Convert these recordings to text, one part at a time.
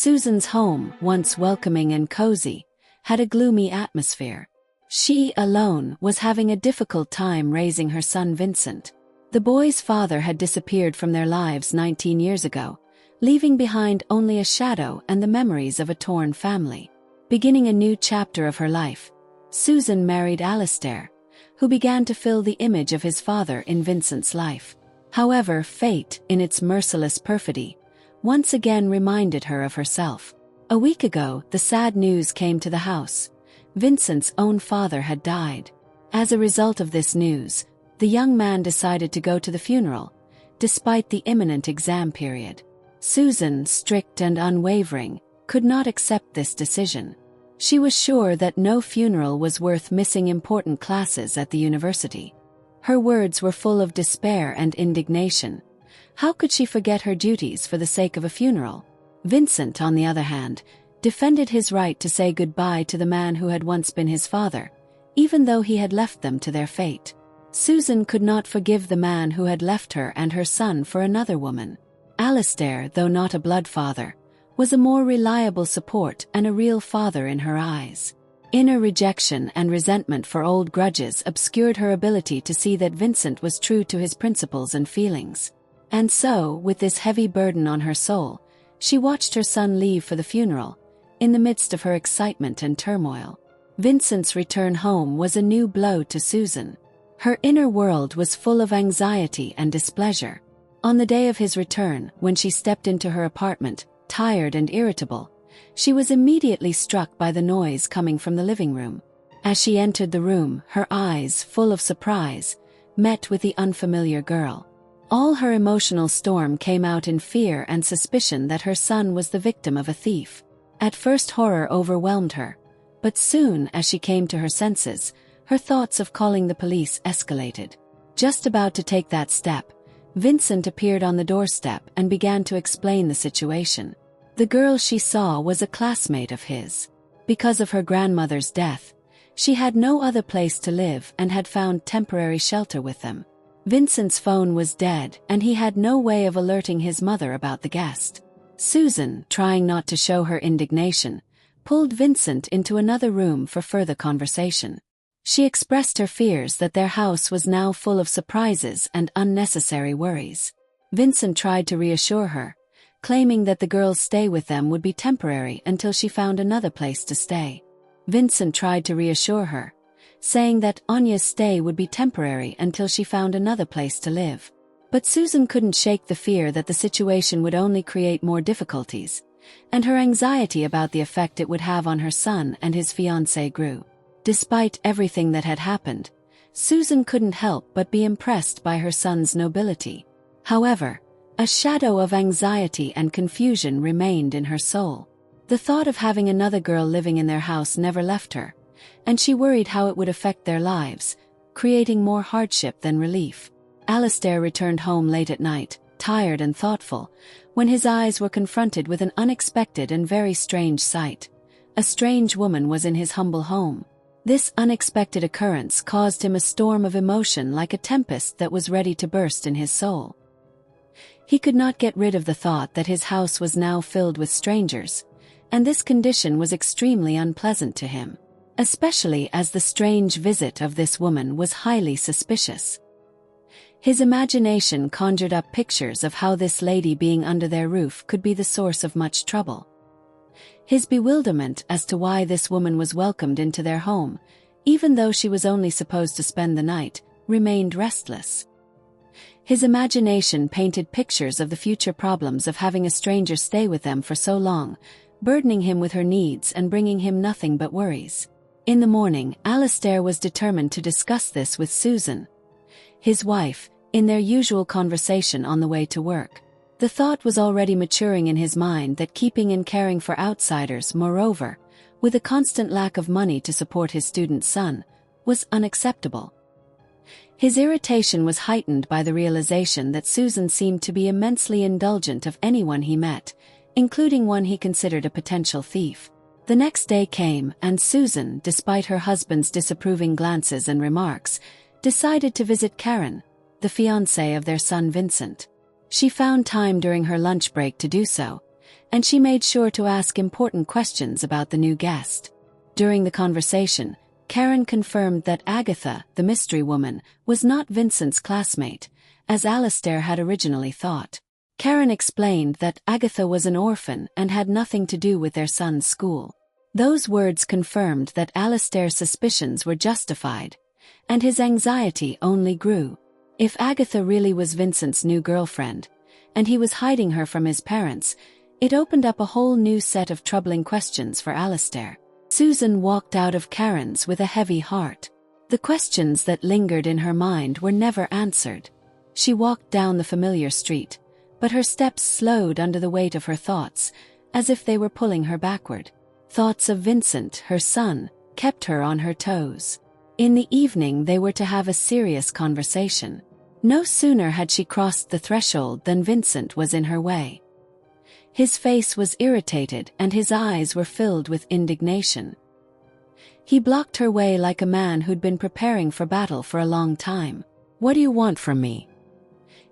Susan's home, once welcoming and cozy, had a gloomy atmosphere. She, alone, was having a difficult time raising her son Vincent. The boy's father had disappeared from their lives 19 years ago, leaving behind only a shadow and the memories of a torn family. Beginning a new chapter of her life, Susan married Alistair, who began to fill the image of his father in Vincent's life. However, fate, in its merciless perfidy, once again reminded her of herself. A week ago, the sad news came to the house. Vincent's own father had died. As a result of this news, the young man decided to go to the funeral, despite the imminent exam period. Susan, strict and unwavering, could not accept this decision. She was sure that no funeral was worth missing important classes at the university. Her words were full of despair and indignation. How could she forget her duties for the sake of a funeral? Vincent, on the other hand, defended his right to say goodbye to the man who had once been his father, even though he had left them to their fate. Susan could not forgive the man who had left her and her son for another woman. Alistair, though not a blood father, was a more reliable support and a real father in her eyes. Inner rejection and resentment for old grudges obscured her ability to see that Vincent was true to his principles and feelings. And so, with this heavy burden on her soul, she watched her son leave for the funeral, in the midst of her excitement and turmoil. Vincent's return home was a new blow to Susan. Her inner world was full of anxiety and displeasure. On the day of his return, when she stepped into her apartment, tired and irritable, she was immediately struck by the noise coming from the living room. As she entered the room, her eyes, full of surprise, met with the unfamiliar girl. All her emotional storm came out in fear and suspicion that her son was the victim of a thief. At first, horror overwhelmed her, but soon, as she came to her senses, her thoughts of calling the police escalated. Just about to take that step, Vincent appeared on the doorstep and began to explain the situation. The girl she saw was a classmate of his. Because of her grandmother's death, she had no other place to live and had found temporary shelter with them. Vincent's phone was dead, and he had no way of alerting his mother about the guest. Susan, trying not to show her indignation, pulled Vincent into another room for further conversation. She expressed her fears that their house was now full of surprises and unnecessary worries. Vincent tried to reassure her, claiming that the girl's stay with them would be temporary until she found another place to stay. Vincent tried to reassure her, saying that Anya's stay would be temporary until she found another place to live. But Susan couldn't shake the fear that the situation would only create more difficulties, and her anxiety about the effect it would have on her son and his fiancée grew. Despite everything that had happened, Susan couldn't help but be impressed by her son's nobility. However, a shadow of anxiety and confusion remained in her soul. The thought of having another girl living in their house never left her, and she worried how it would affect their lives, creating more hardship than relief. Alistair returned home late at night, tired and thoughtful, when his eyes were confronted with an unexpected and very strange sight. A strange woman was in his humble home. This unexpected occurrence caused him a storm of emotion like a tempest that was ready to burst in his soul. He could not get rid of the thought that his house was now filled with strangers, and this condition was extremely unpleasant to him, especially as the strange visit of this woman was highly suspicious. His imagination conjured up pictures of how this lady being under their roof could be the source of much trouble. His bewilderment as to why this woman was welcomed into their home, even though she was only supposed to spend the night, remained restless. His imagination painted pictures of the future problems of having a stranger stay with them for so long, burdening him with her needs and bringing him nothing but worries. In the morning, Alistair was determined to discuss this with Susan, his wife, in their usual conversation on the way to work. The thought was already maturing in his mind that keeping and caring for outsiders, moreover, with a constant lack of money to support his student son, was unacceptable. His irritation was heightened by the realization that Susan seemed to be immensely indulgent of anyone he met, including one he considered a potential thief. The next day came, and Susan, despite her husband's disapproving glances and remarks, decided to visit Karen, the fiancée of their son Vincent. She found time during her lunch break to do so, and she made sure to ask important questions about the new guest. During the conversation, Karen confirmed that Agatha, the mystery woman, was not Vincent's classmate, as Alistair had originally thought. Karen explained that Agatha was an orphan and had nothing to do with their son's school. Those words confirmed that Alistair's suspicions were justified, and his anxiety only grew. If Agatha really was Vincent's new girlfriend, and he was hiding her from his parents, it opened up a whole new set of troubling questions for Alistair. Susan walked out of Karen's with a heavy heart. The questions that lingered in her mind were never answered. She walked down the familiar street, but her steps slowed under the weight of her thoughts, as if they were pulling her backward. Thoughts of Vincent, her son, kept her on her toes. In the evening they were to have a serious conversation. No sooner had she crossed the threshold than Vincent was in her way. His face was irritated and his eyes were filled with indignation. He blocked her way like a man who'd been preparing for battle for a long time. "What do you want from me?"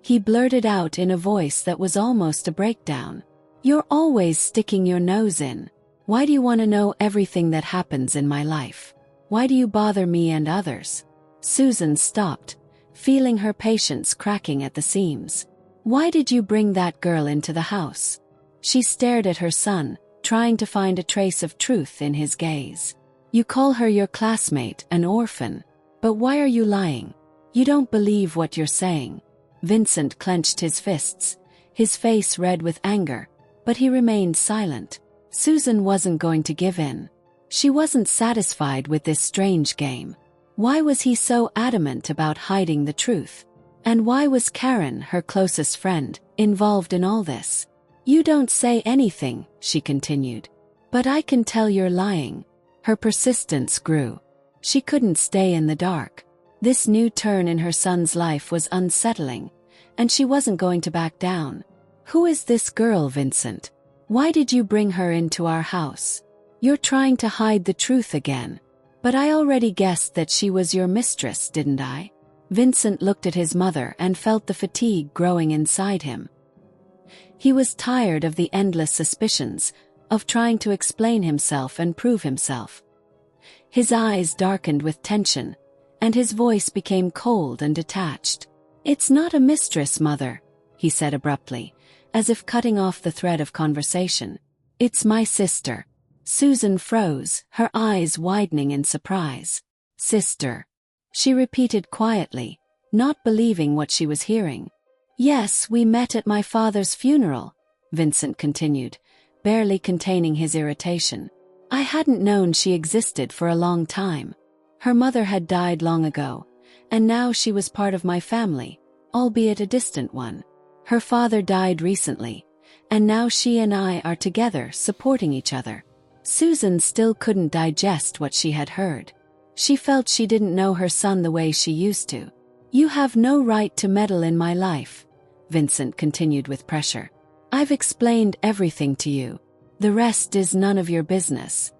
he blurted out in a voice that was almost a breakdown. "You're always sticking your nose in. Why do you want to know everything that happens in my life? Why do you bother me and others?" Susan stopped, feeling her patience cracking at the seams. "Why did you bring that girl into the house?" She stared at her son, trying to find a trace of truth in his gaze. "You call her your classmate, an orphan. But why are you lying? You don't believe what you're saying." Vincent clenched his fists, his face red with anger, but he remained silent. Susan wasn't going to give in. She wasn't satisfied with this strange game. Why was he so adamant about hiding the truth? And why was Karen, her closest friend, involved in all this? "You don't say anything," she continued. "But I can tell you're lying." Her persistence grew. She couldn't stay in the dark. This new turn in her son's life was unsettling, and she wasn't going to back down. "Who is this girl, Vincent? Why did you bring her into our house? You're trying to hide the truth again." "But I already guessed that she was your mistress, didn't I?" Vincent looked at his mother and felt the fatigue growing inside him. He was tired of the endless suspicions, of trying to explain himself and prove himself. His eyes darkened with tension, and his voice became cold and detached. "It's not a mistress, Mother," he said abruptly, as if cutting off the thread of conversation. "It's my sister." Susan froze, her eyes widening in surprise. "Sister," she repeated quietly, not believing what she was hearing. "Yes, we met at my father's funeral," Vincent continued, barely containing his irritation. "I hadn't known she existed for a long time. Her mother had died long ago, and now she was part of my family, albeit a distant one. Her father died recently, and now she and I are together supporting each other." Susan still couldn't digest what she had heard. She felt she didn't know her son the way she used to. "You have no right to meddle in my life," Vincent continued with pressure. "I've explained everything to you. The rest is none of your business."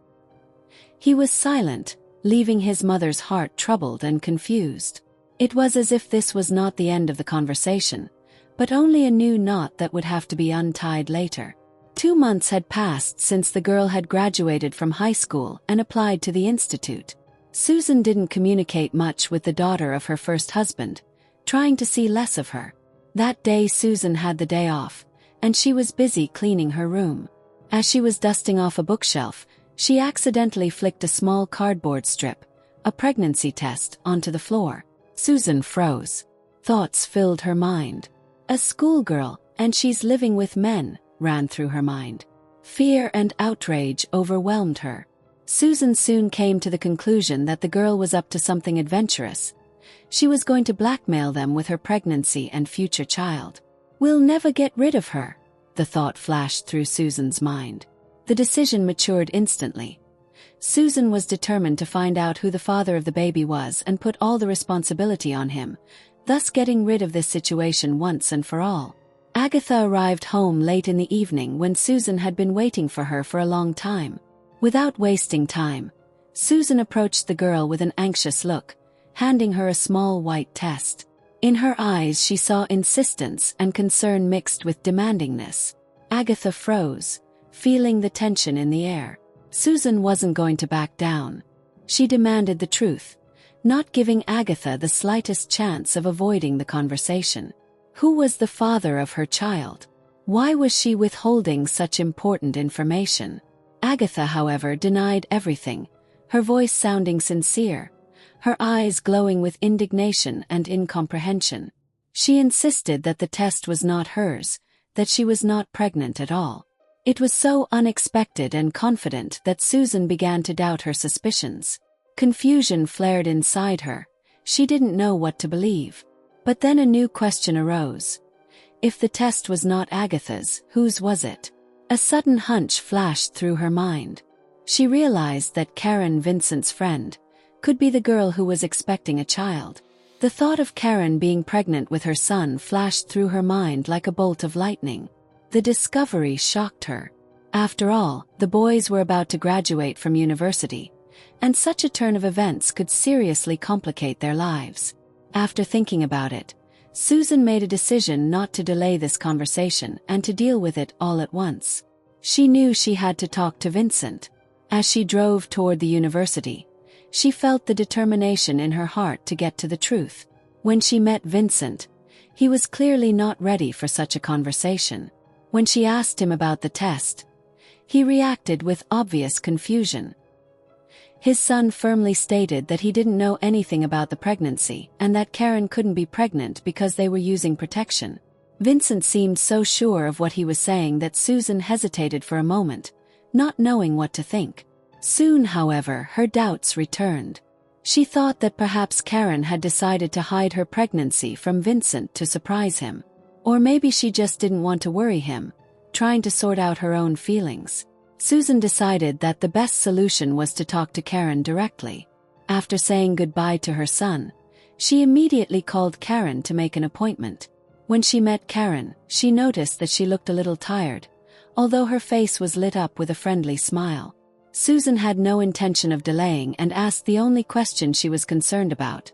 He was silent, leaving his mother's heart troubled and confused. It was as if this was not the end of the conversation, but only a new knot that would have to be untied later. 2 months had passed since the girl had graduated from high school and applied to the institute. Susan didn't communicate much with the daughter of her first husband, trying to see less of her. That day Susan had the day off, and she was busy cleaning her room. As she was dusting off a bookshelf, she accidentally flicked a small cardboard strip, a pregnancy test, onto the floor. Susan froze. Thoughts filled her mind. "A schoolgirl, and she's living with men," ran through her mind. Fear and outrage overwhelmed her. Susan soon came to the conclusion that the girl was up to something adventurous. She was going to blackmail them with her pregnancy and future child. "We'll never get rid of her," the thought flashed through Susan's mind. The decision matured instantly. Susan was determined to find out who the father of the baby was and put all the responsibility on him, thus getting rid of this situation once and for all. Agatha arrived home late in the evening when Susan had been waiting for her for a long time. Without wasting time, Susan approached the girl with an anxious look, handing her a small white test. In her eyes she saw insistence and concern mixed with demandingness. Agatha froze, feeling the tension in the air. Susan wasn't going to back down. She demanded the truth, not giving Agatha the slightest chance of avoiding the conversation. Who was the father of her child? Why was she withholding such important information? Agatha, however, denied everything, her voice sounding sincere, her eyes glowing with indignation and incomprehension. She insisted that the test was not hers, that she was not pregnant at all. It was so unexpected and confident that Susan began to doubt her suspicions. Confusion flared inside her. She didn't know what to believe. But then a new question arose. If the test was not Agatha's, whose was it? A sudden hunch flashed through her mind. She realized that Karen, Vincent's friend, could be the girl who was expecting a child. The thought of Karen being pregnant with her son flashed through her mind like a bolt of lightning. The discovery shocked her. After all, the boys were about to graduate from university, and such a turn of events could seriously complicate their lives. After thinking about it, Susan made a decision not to delay this conversation and to deal with it all at once. She knew she had to talk to Vincent. As she drove toward the university, she felt the determination in her heart to get to the truth. When she met Vincent, he was clearly not ready for such a conversation. When she asked him about the test, he reacted with obvious confusion. His son firmly stated that he didn't know anything about the pregnancy and that Karen couldn't be pregnant because they were using protection. Vincent seemed so sure of what he was saying that Susan hesitated for a moment, not knowing what to think. Soon, however, her doubts returned. She thought that perhaps Karen had decided to hide her pregnancy from Vincent to surprise him. Or maybe she just didn't want to worry him, trying to sort out her own feelings. Susan decided that the best solution was to talk to Karen directly. After saying goodbye to her son, she immediately called Karen to make an appointment. When she met Karen, she noticed that she looked a little tired, although her face was lit up with a friendly smile. Susan had no intention of delaying and asked the only question she was concerned about: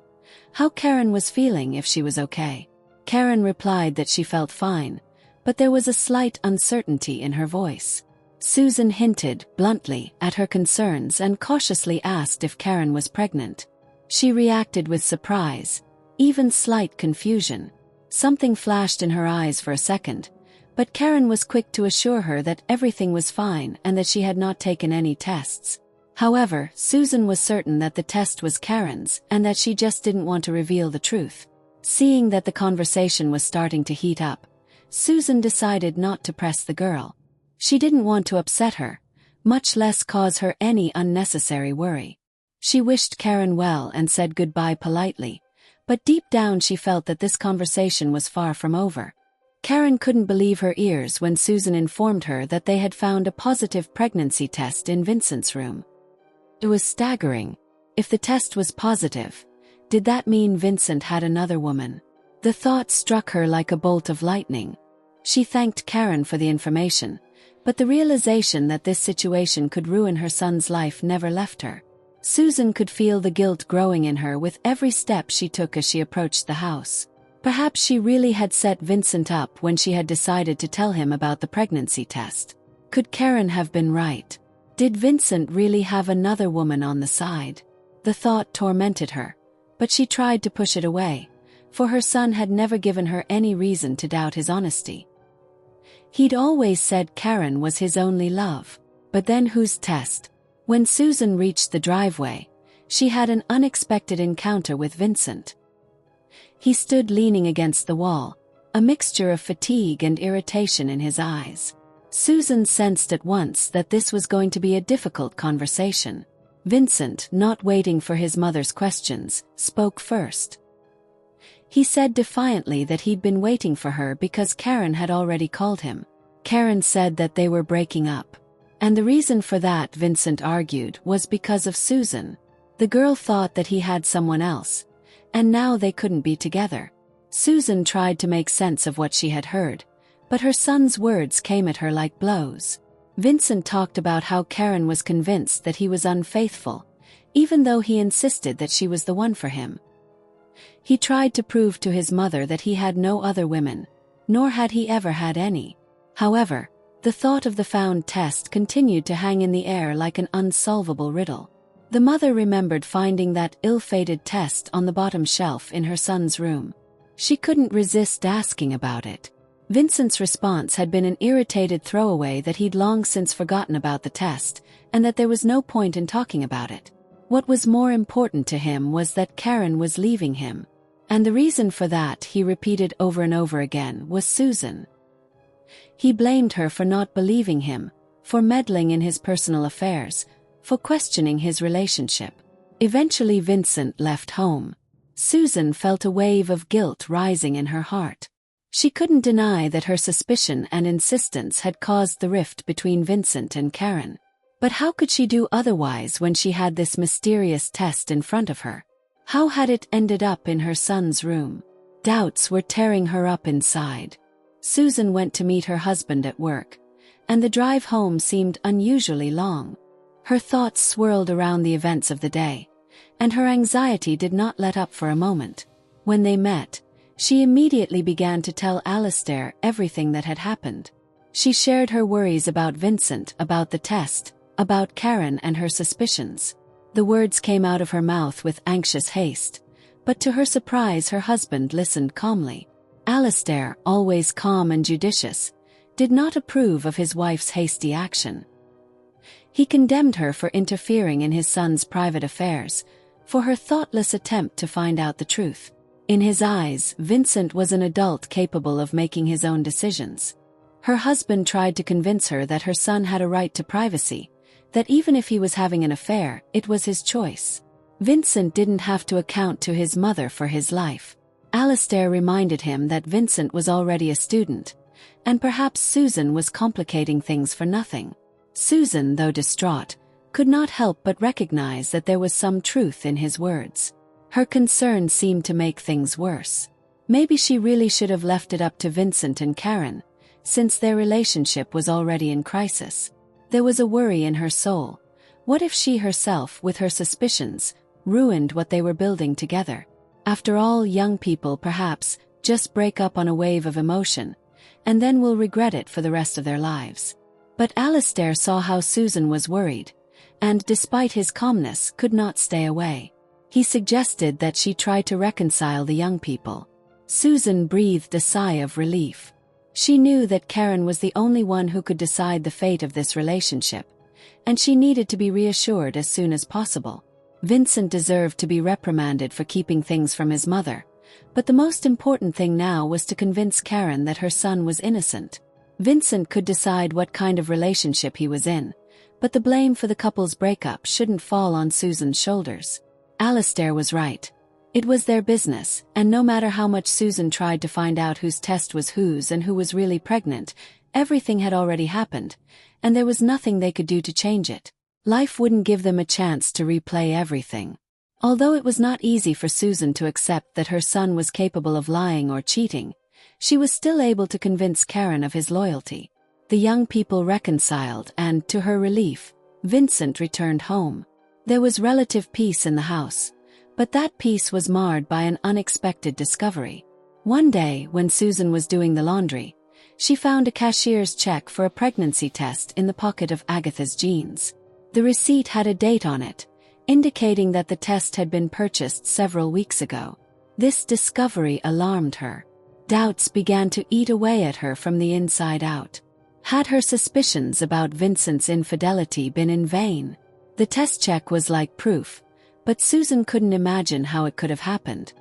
how Karen was feeling, if she was okay. Karen replied that she felt fine, but there was a slight uncertainty in her voice. Susan hinted, bluntly, at her concerns and cautiously asked if Karen was pregnant. She reacted with surprise, even slight confusion. Something flashed in her eyes for a second, but Karen was quick to assure her that everything was fine and that she had not taken any tests. However, Susan was certain that the test was Karen's and that she just didn't want to reveal the truth. Seeing that the conversation was starting to heat up, Susan decided not to press the girl. She didn't want to upset her, much less cause her any unnecessary worry. She wished Karen well and said goodbye politely, but deep down she felt that this conversation was far from over. Karen couldn't believe her ears when Susan informed her that they had found a positive pregnancy test in Vincent's room. It was staggering. If the test was positive, did that mean Vincent had another woman? The thought struck her like a bolt of lightning. She thanked Karen for the information, but the realization that this situation could ruin her son's life never left her. Susan could feel the guilt growing in her with every step she took as she approached the house. Perhaps she really had set Vincent up when she had decided to tell him about the pregnancy test. Could Karen have been right? Did Vincent really have another woman on the side? The thought tormented her, but she tried to push it away, for her son had never given her any reason to doubt his honesty. He'd always said Karen was his only love. But then whose test? When Susan reached the driveway, she had an unexpected encounter with Vincent. He stood leaning against the wall, a mixture of fatigue and irritation in his eyes. Susan sensed at once that this was going to be a difficult conversation. Vincent, not waiting for his mother's questions, spoke first. He said defiantly that he'd been waiting for her because Karen had already called him. Karen said that they were breaking up. And the reason for that, Vincent argued, was because of Susan. The girl thought that he had someone else, and now they couldn't be together. Susan tried to make sense of what she had heard, but her son's words came at her like blows. Vincent talked about how Karen was convinced that he was unfaithful, even though he insisted that she was the one for him. He tried to prove to his mother that he had no other women, nor had he ever had any. However, The thought of the found test continued to hang in the air like an unsolvable riddle. The mother remembered finding that ill-fated test on the bottom shelf in her son's room. She couldn't resist asking about it. Vincent's response had been an irritated throwaway that he'd long since forgotten about the test, and that there was no point in talking about it. What was more important to him was that Karen was leaving him. And the reason for that, he repeated over and over again, was Susan. He blamed her for not believing him, for meddling in his personal affairs, for questioning his relationship. Eventually Vincent left home. Susan felt a wave of guilt rising in her heart. She couldn't deny that her suspicion and insistence had caused the rift between Vincent and Karen. But how could she do otherwise when she had this mysterious test in front of her? How had it ended up in her son's room? Doubts were tearing her up inside. Susan went to meet her husband at work, and the drive home seemed unusually long. Her thoughts swirled around the events of the day, and her anxiety did not let up for a moment. When they met, she immediately began to tell Alistair everything that had happened. She shared her worries about Vincent, about the test, about Karen and her suspicions. The words came out of her mouth with anxious haste, but to her surprise her husband listened calmly. Alistair, always calm and judicious, did not approve of his wife's hasty action. He condemned her for interfering in his son's private affairs, for her thoughtless attempt to find out the truth. In his eyes, Vincent was an adult capable of making his own decisions. Her husband tried to convince her that her son had a right to privacy, that even if he was having an affair, it was his choice. Vincent didn't have to account to his mother for his life. Alistair reminded him that Vincent was already a student, and perhaps Susan was complicating things for nothing. Susan, though distraught, could not help but recognize that there was some truth in his words. Her concern seemed to make things worse. Maybe she really should have left it up to Vincent and Karen, since their relationship was already in crisis. There was a worry in her soul. What if she herself, with her suspicions, ruined what they were building together? After all, young people perhaps just break up on a wave of emotion, and then will regret it for the rest of their lives. But Alistair saw how Susan was worried, and despite his calmness, could not stay away. He suggested that she try to reconcile the young people. Susan breathed a sigh of relief. She knew that Karen was the only one who could decide the fate of this relationship, and she needed to be reassured as soon as possible. Vincent deserved to be reprimanded for keeping things from his mother, but the most important thing now was to convince Karen that her son was innocent. Vincent could decide what kind of relationship he was in, but the blame for the couple's breakup shouldn't fall on Susan's shoulders. Alistair was right. It was their business, and no matter how much Susan tried to find out whose test was whose and who was really pregnant, everything had already happened, and there was nothing they could do to change it. Life wouldn't give them a chance to replay everything. Although it was not easy for Susan to accept that her son was capable of lying or cheating, she was still able to convince Karen of his loyalty. The young people reconciled and, to her relief, Vincent returned home. There was relative peace in the house, but that peace was marred by an unexpected discovery. One day, when Susan was doing the laundry, she found a cashier's check for a pregnancy test in the pocket of Agatha's jeans. The receipt had a date on it, indicating that the test had been purchased several weeks ago. This discovery alarmed her. Doubts began to eat away at her from the inside out. Had her suspicions about Vincent's infidelity been in vain? The test check was like proof, but Susan couldn't imagine how it could have happened.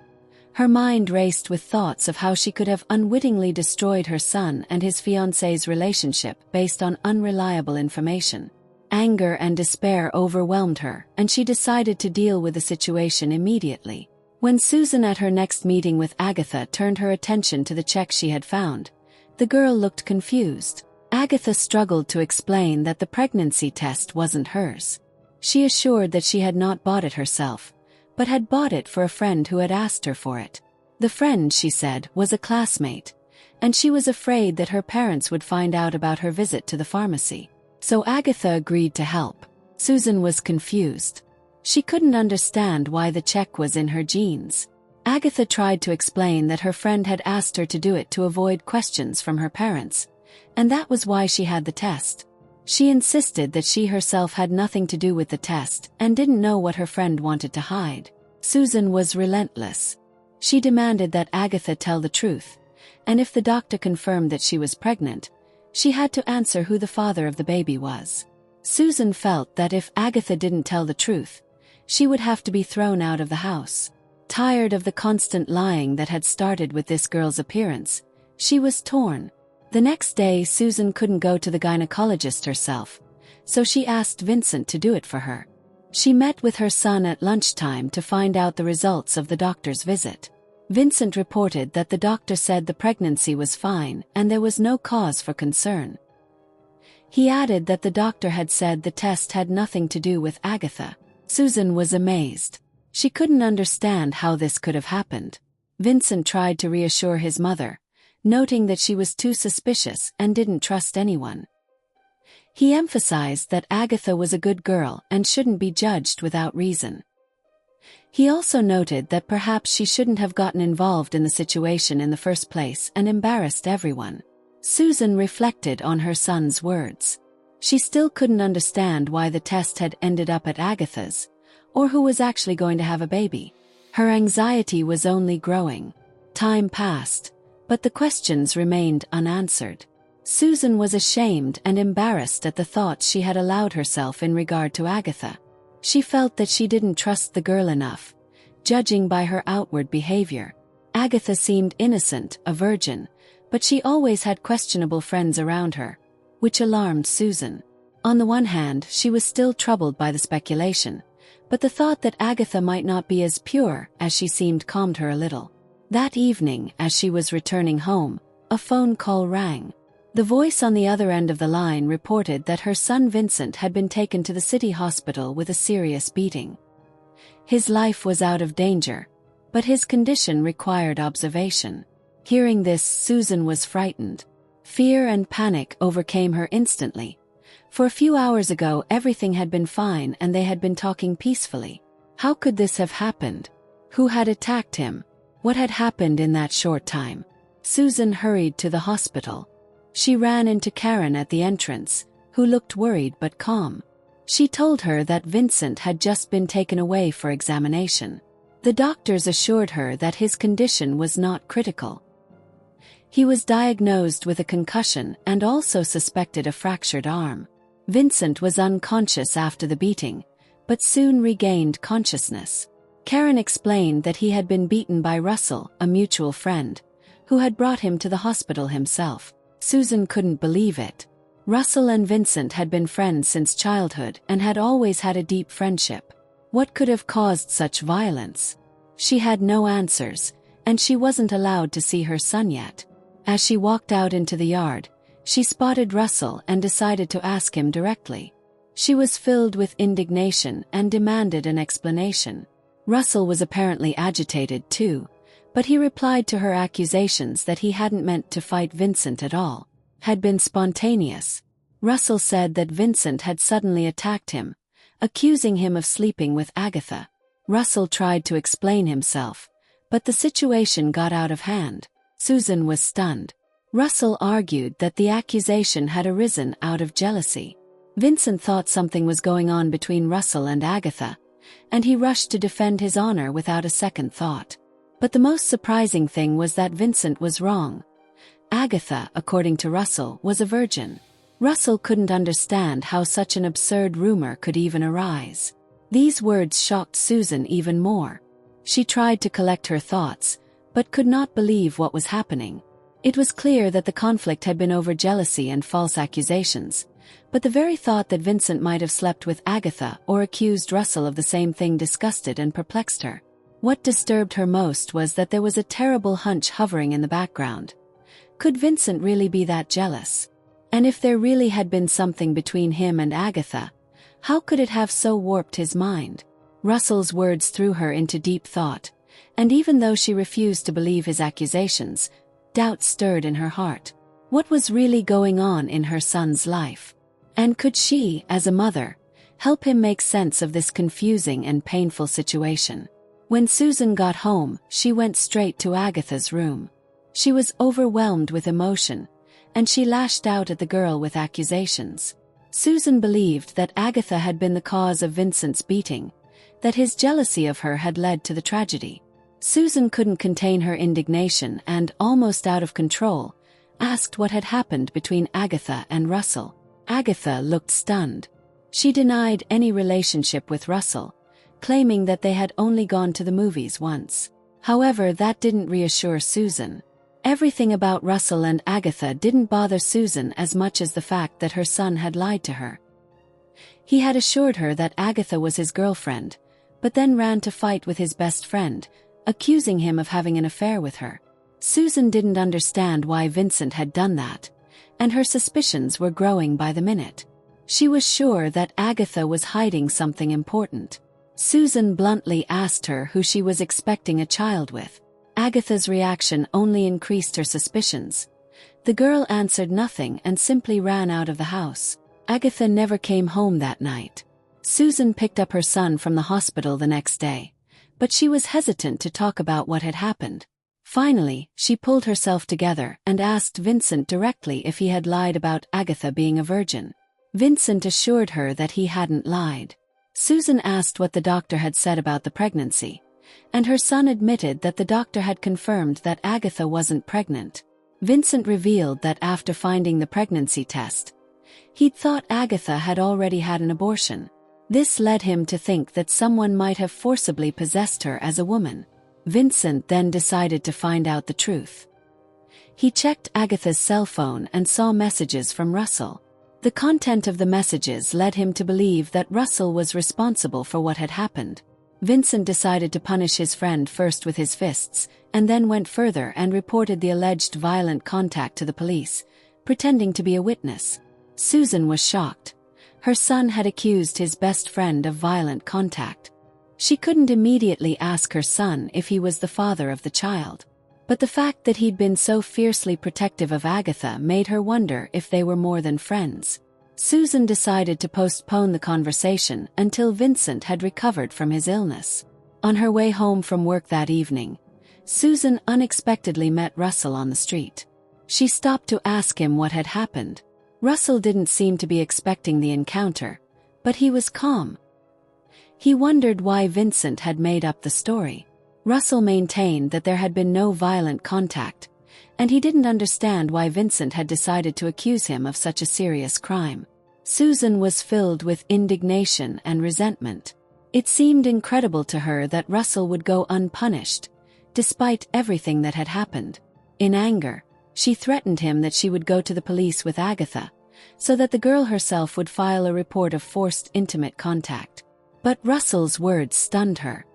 Her mind raced with thoughts of how she could have unwittingly destroyed her son and his fiancé's relationship based on unreliable information. Anger and despair overwhelmed her, and she decided to deal with the situation immediately. When Susan at her next meeting with Agatha turned her attention to the check she had found, the girl looked confused. Agatha struggled to explain that the pregnancy test wasn't hers. She assured that she had not bought it herself, but had bought it for a friend who had asked her for it. The friend, she said, was a classmate, and she was afraid that her parents would find out about her visit to the pharmacy. So Agatha agreed to help. Susan was confused. She couldn't understand why the check was in her jeans. Agatha tried to explain that her friend had asked her to do it to avoid questions from her parents, and that was why she had the test. She insisted that she herself had nothing to do with the test and didn't know what her friend wanted to hide. Susan was relentless. She demanded that Agatha tell the truth, and if the doctor confirmed that she was pregnant, she had to answer who the father of the baby was. Susan felt that if Agatha didn't tell the truth, she would have to be thrown out of the house. Tired of the constant lying that had started with this girl's appearance, she was torn. The next day Susan couldn't go to the gynecologist herself, so she asked Vincent to do it for her. She met with her son at lunchtime to find out the results of the doctor's visit. Vincent reported that the doctor said the pregnancy was fine and there was no cause for concern. He added that the doctor had said the test had nothing to do with Agatha. Susan was amazed. She couldn't understand how this could have happened. Vincent tried to reassure his mother, noting that she was too suspicious and didn't trust anyone. He emphasized that Agatha was a good girl and shouldn't be judged without reason. He also noted that perhaps she shouldn't have gotten involved in the situation in the first place and embarrassed everyone. Susan reflected on her son's words. She still couldn't understand why the test had ended up at Agatha's, or who was actually going to have a baby. Her anxiety was only growing. Time passed, but the questions remained unanswered. Susan was ashamed and embarrassed at the thoughts she had allowed herself in regard to Agatha. She felt that she didn't trust the girl enough, judging by her outward behavior. Agatha seemed innocent, a virgin, but she always had questionable friends around her, which alarmed Susan. On the one hand, she was still troubled by the speculation, but the thought that Agatha might not be as pure as she seemed calmed her a little. That evening, as she was returning home, a phone call rang. The voice on the other end of the line reported that her son Vincent had been taken to the city hospital with a serious beating. His life was out of danger, but his condition required observation. Hearing this, Susan was frightened. Fear and panic overcame her instantly. For a few hours ago everything had been fine and they had been talking peacefully. How could this have happened? Who had attacked him? What had happened in that short time? Susan hurried to the hospital. She ran into Karen at the entrance, who looked worried but calm. She told her that Vincent had just been taken away for examination. The doctors assured her that his condition was not critical. He was diagnosed with a concussion and also suspected a fractured arm. Vincent was unconscious after the beating, but soon regained consciousness. Karen explained that he had been beaten by Russell, a mutual friend, who had brought him to the hospital himself. Susan couldn't believe it. Russell and Vincent had been friends since childhood and had always had a deep friendship. What could have caused such violence? She had no answers, and she wasn't allowed to see her son yet. As she walked out into the yard, she spotted Russell and decided to ask him directly. She was filled with indignation and demanded an explanation. Russell was apparently agitated too, but he replied to her accusations that he hadn't meant to fight Vincent at all, had been spontaneous. Russell said that Vincent had suddenly attacked him, accusing him of sleeping with Agatha. Russell tried to explain himself, but the situation got out of hand. Susan was stunned. Russell argued that the accusation had arisen out of jealousy. Vincent thought something was going on between Russell and Agatha, and he rushed to defend his honor without a second thought. But the most surprising thing was that Vincent was wrong. Agatha, according to Russell, was a virgin. Russell couldn't understand how such an absurd rumor could even arise. These words shocked Susan even more. She tried to collect her thoughts, but could not believe what was happening. It was clear that the conflict had been over jealousy and false accusations, but the very thought that Vincent might have slept with Agatha or accused Russell of the same thing disgusted and perplexed her. What disturbed her most was that there was a terrible hunch hovering in the background. Could Vincent really be that jealous? And if there really had been something between him and Agatha, how could it have so warped his mind? Russell's words threw her into deep thought, and even though she refused to believe his accusations, doubt stirred in her heart. What was really going on in her son's life? And could she, as a mother, help him make sense of this confusing and painful situation? When Susan got home, she went straight to Agatha's room. She was overwhelmed with emotion, and she lashed out at the girl with accusations. Susan believed that Agatha had been the cause of Vincent's beating, that his jealousy of her had led to the tragedy. Susan couldn't contain her indignation and, almost out of control, asked what had happened between Agatha and Russell. Agatha looked stunned. She denied any relationship with Russell, claiming that they had only gone to the movies once. However, that didn't reassure Susan. Everything about Russell and Agatha didn't bother Susan as much as the fact that her son had lied to her. He had assured her that Agatha was his girlfriend, but then ran to fight with his best friend, accusing him of having an affair with her. Susan didn't understand why Vincent had done that, and her suspicions were growing by the minute. She was sure that Agatha was hiding something important. Susan bluntly asked her who she was expecting a child with. Agatha's reaction only increased her suspicions. The girl answered nothing and simply ran out of the house. Agatha never came home that night. Susan picked up her son from the hospital the next day, but she was hesitant to talk about what had happened. Finally, she pulled herself together and asked Vincent directly if he had lied about Agatha being a virgin. Vincent assured her that he hadn't lied. Susan asked what the doctor had said about the pregnancy, and her son admitted that the doctor had confirmed that Agatha wasn't pregnant. Vincent revealed that after finding the pregnancy test, he'd thought Agatha had already had an abortion. This led him to think that someone might have forcibly possessed her as a woman. Vincent then decided to find out the truth. He checked Agatha's cell phone and saw messages from Russell. The content of the messages led him to believe that Russell was responsible for what had happened. Vincent decided to punish his friend first with his fists, and then went further and reported the alleged violent contact to the police, pretending to be a witness. Susan was shocked. Her son had accused his best friend of violent contact. She couldn't immediately ask her son if he was the father of the child. But the fact that he'd been so fiercely protective of Agatha made her wonder if they were more than friends. Susan decided to postpone the conversation until Vincent had recovered from his illness. On her way home from work that evening, Susan unexpectedly met Russell on the street. She stopped to ask him what had happened. Russell didn't seem to be expecting the encounter, but he was calm. He wondered why Vincent had made up the story. Russell maintained that there had been no violent contact, and he didn't understand why Vincent had decided to accuse him of such a serious crime. Susan was filled with indignation and resentment. It seemed incredible to her that Russell would go unpunished, despite everything that had happened. In anger, she threatened him that she would go to the police with Agatha, so that the girl herself would file a report of forced intimate contact. But Russell's words stunned her.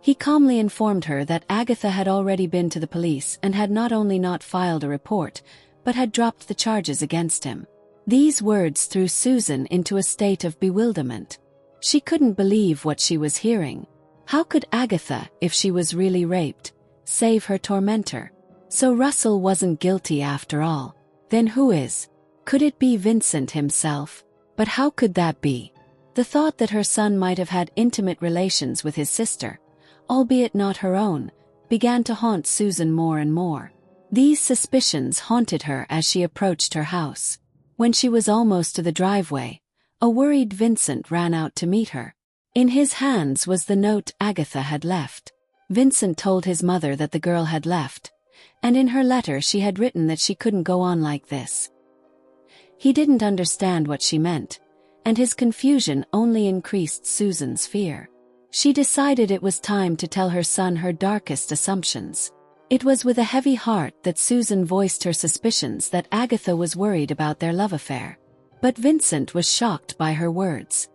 He calmly informed her that Agatha had already been to the police and had not only not filed a report, but had dropped the charges against him. These words threw Susan into a state of bewilderment. She couldn't believe what she was hearing. How could Agatha, if she was really raped, save her tormentor? So Russell wasn't guilty after all. Then who is? Could it be Vincent himself? But how could that be? The thought that her son might have had intimate relations with his sister, albeit not her own, began to haunt Susan more and more. These suspicions haunted her as she approached her house. When she was almost to the driveway, a worried Vincent ran out to meet her. In his hands was the note Agatha had left. Vincent told his mother that the girl had left, and in her letter she had written that she couldn't go on like this. He didn't understand what she meant, and his confusion only increased Susan's fear. She decided it was time to tell her son her darkest assumptions. It was with a heavy heart that Susan voiced her suspicions that Agatha was worried about their love affair. But Vincent was shocked by her words.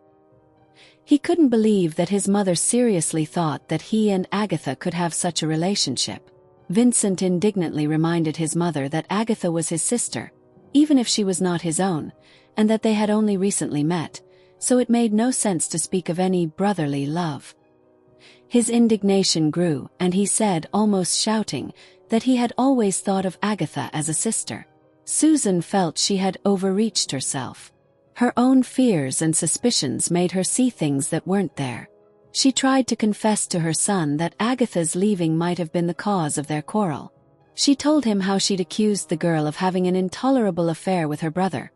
He couldn't believe that his mother seriously thought that he and Agatha could have such a relationship. Vincent indignantly reminded his mother that Agatha was his sister, even if she was not his own, and that they had only recently met, so it made no sense to speak of any brotherly love. His indignation grew, and he said, almost shouting, that he had always thought of Agatha as a sister. Susan felt she had overreached herself. Her own fears and suspicions made her see things that weren't there. She tried to confess to her son that Agatha's leaving might have been the cause of their quarrel. She told him how she'd accused the girl of having an intolerable affair with her brother,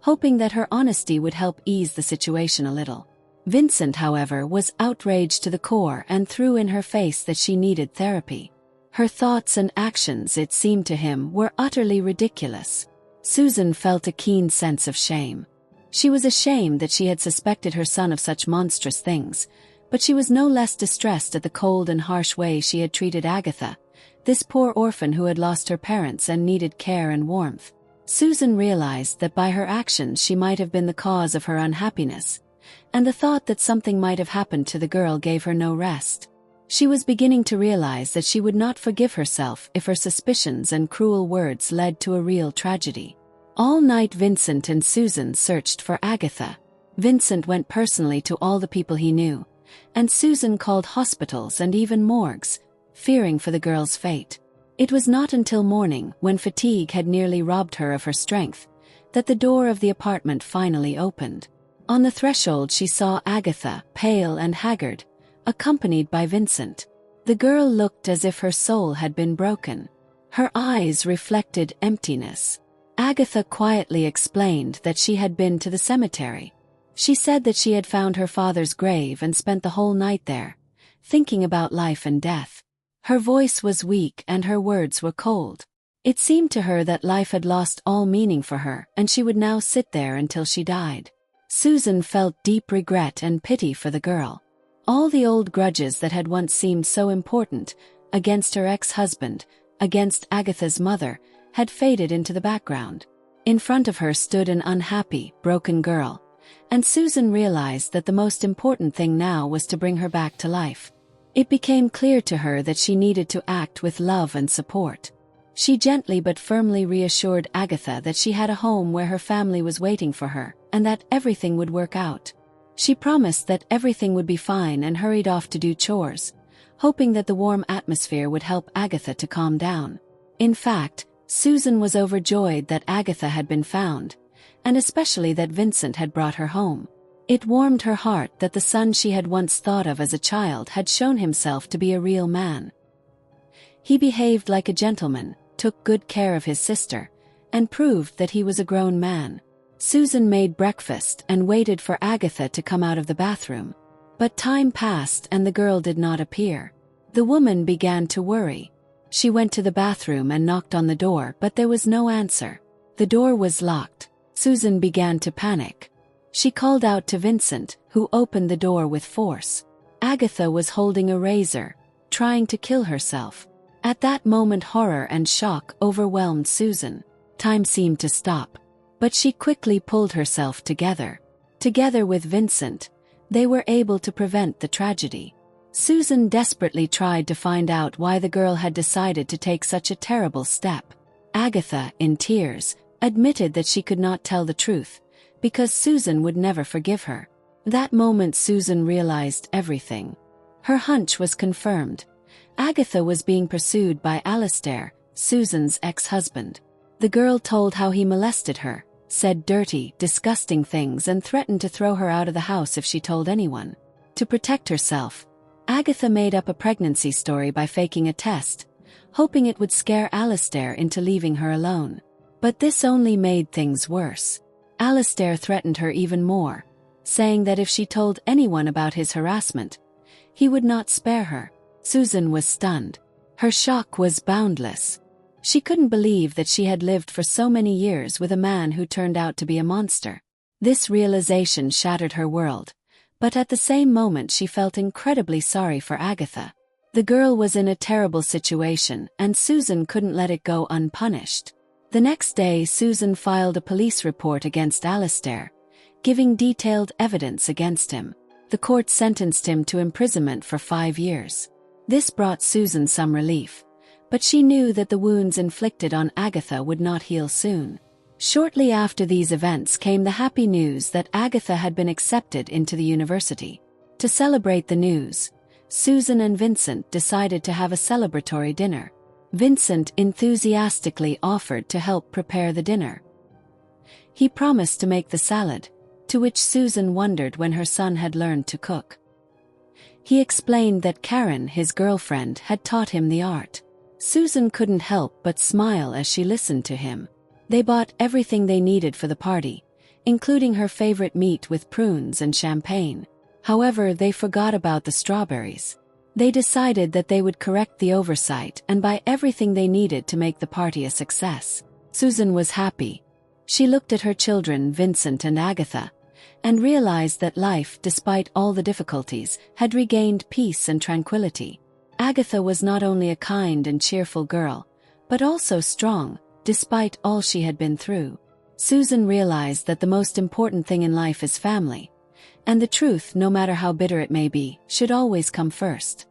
hoping that her honesty would help ease the situation a little. Vincent, however, was outraged to the core and threw in her face that she needed therapy. Her thoughts and actions, it seemed to him, were utterly ridiculous. Susan felt a keen sense of shame. She was ashamed that she had suspected her son of such monstrous things, but she was no less distressed at the cold and harsh way she had treated Agatha, this poor orphan who had lost her parents and needed care and warmth. Susan realized that by her actions she might have been the cause of her unhappiness, and the thought that something might have happened to the girl gave her no rest. She was beginning to realize that she would not forgive herself if her suspicions and cruel words led to a real tragedy. All night Vincent and Susan searched for Agatha. Vincent went personally to all the people he knew, and Susan called hospitals and even morgues, fearing for the girl's fate. It was not until morning, when fatigue had nearly robbed her of her strength, that the door of the apartment finally opened. On the threshold she saw Agatha, pale and haggard, accompanied by Vincent. The girl looked as if her soul had been broken. Her eyes reflected emptiness. Agatha quietly explained that she had been to the cemetery. She said that she had found her father's grave and spent the whole night there, thinking about life and death. Her voice was weak and her words were cold. It seemed to her that life had lost all meaning for her and she would now sit there until she died. Susan felt deep regret and pity for the girl. All the old grudges that had once seemed so important, against her ex-husband, against Agatha's mother, had faded into the background. In front of her stood an unhappy, broken girl, and Susan realized that the most important thing now was to bring her back to life. It became clear to her that she needed to act with love and support. She gently but firmly reassured Agatha that she had a home where her family was waiting for her, and that everything would work out. She promised that everything would be fine and hurried off to do chores, hoping that the warm atmosphere would help Agatha to calm down. In fact, Susan was overjoyed that Agatha had been found, and especially that Vincent had brought her home. It warmed her heart that the son she had once thought of as a child had shown himself to be a real man. He behaved like a gentleman, took good care of his sister, and proved that he was a grown man. Susan made breakfast and waited for Agatha to come out of the bathroom. But time passed and the girl did not appear. The woman began to worry. She went to the bathroom and knocked on the door, but there was no answer. The door was locked. Susan began to panic. She called out to Vincent, who opened the door with force. Agatha was holding a razor, trying to kill herself. At that moment horror and shock overwhelmed Susan. Time seemed to stop. But she quickly pulled herself together. Together with Vincent, they were able to prevent the tragedy. Susan desperately tried to find out why the girl had decided to take such a terrible step. Agatha, in tears, admitted that she could not tell the truth, because Susan would never forgive her. That moment Susan realized everything. Her hunch was confirmed. Agatha was being pursued by Alistair, Susan's ex-husband. The girl told how he molested her, said dirty, disgusting things and threatened to throw her out of the house if she told anyone. To protect herself, Agatha made up a pregnancy story by faking a test, hoping it would scare Alistair into leaving her alone. But this only made things worse. Alistair threatened her even more, saying that if she told anyone about his harassment, he would not spare her. Susan was stunned. Her shock was boundless. She couldn't believe that she had lived for so many years with a man who turned out to be a monster. This realization shattered her world, but at the same moment she felt incredibly sorry for Agatha. The girl was in a terrible situation, and Susan couldn't let it go unpunished. The next day Susan filed a police report against Alistair, giving detailed evidence against him. The court sentenced him to imprisonment for 5 years. This brought Susan some relief, but she knew that the wounds inflicted on Agatha would not heal soon. Shortly after these events came the happy news that Agatha had been accepted into the university. To celebrate the news, Susan and Vincent decided to have a celebratory dinner. Vincent enthusiastically offered to help prepare the dinner. He promised to make the salad, to which Susan wondered when her son had learned to cook. He explained that Karen, his girlfriend, had taught him the art. Susan couldn't help but smile as she listened to him. They bought everything they needed for the party, including her favorite meat with prunes and champagne. However, they forgot about the strawberries. They decided that they would correct the oversight and buy everything they needed to make the party a success. Susan was happy. She looked at her children, Vincent and Agatha, and realized that life, despite all the difficulties, had regained peace and tranquility. Agatha was not only a kind and cheerful girl, but also strong, despite all she had been through. Susan realized that the most important thing in life is family, and the truth, no matter how bitter it may be, should always come first.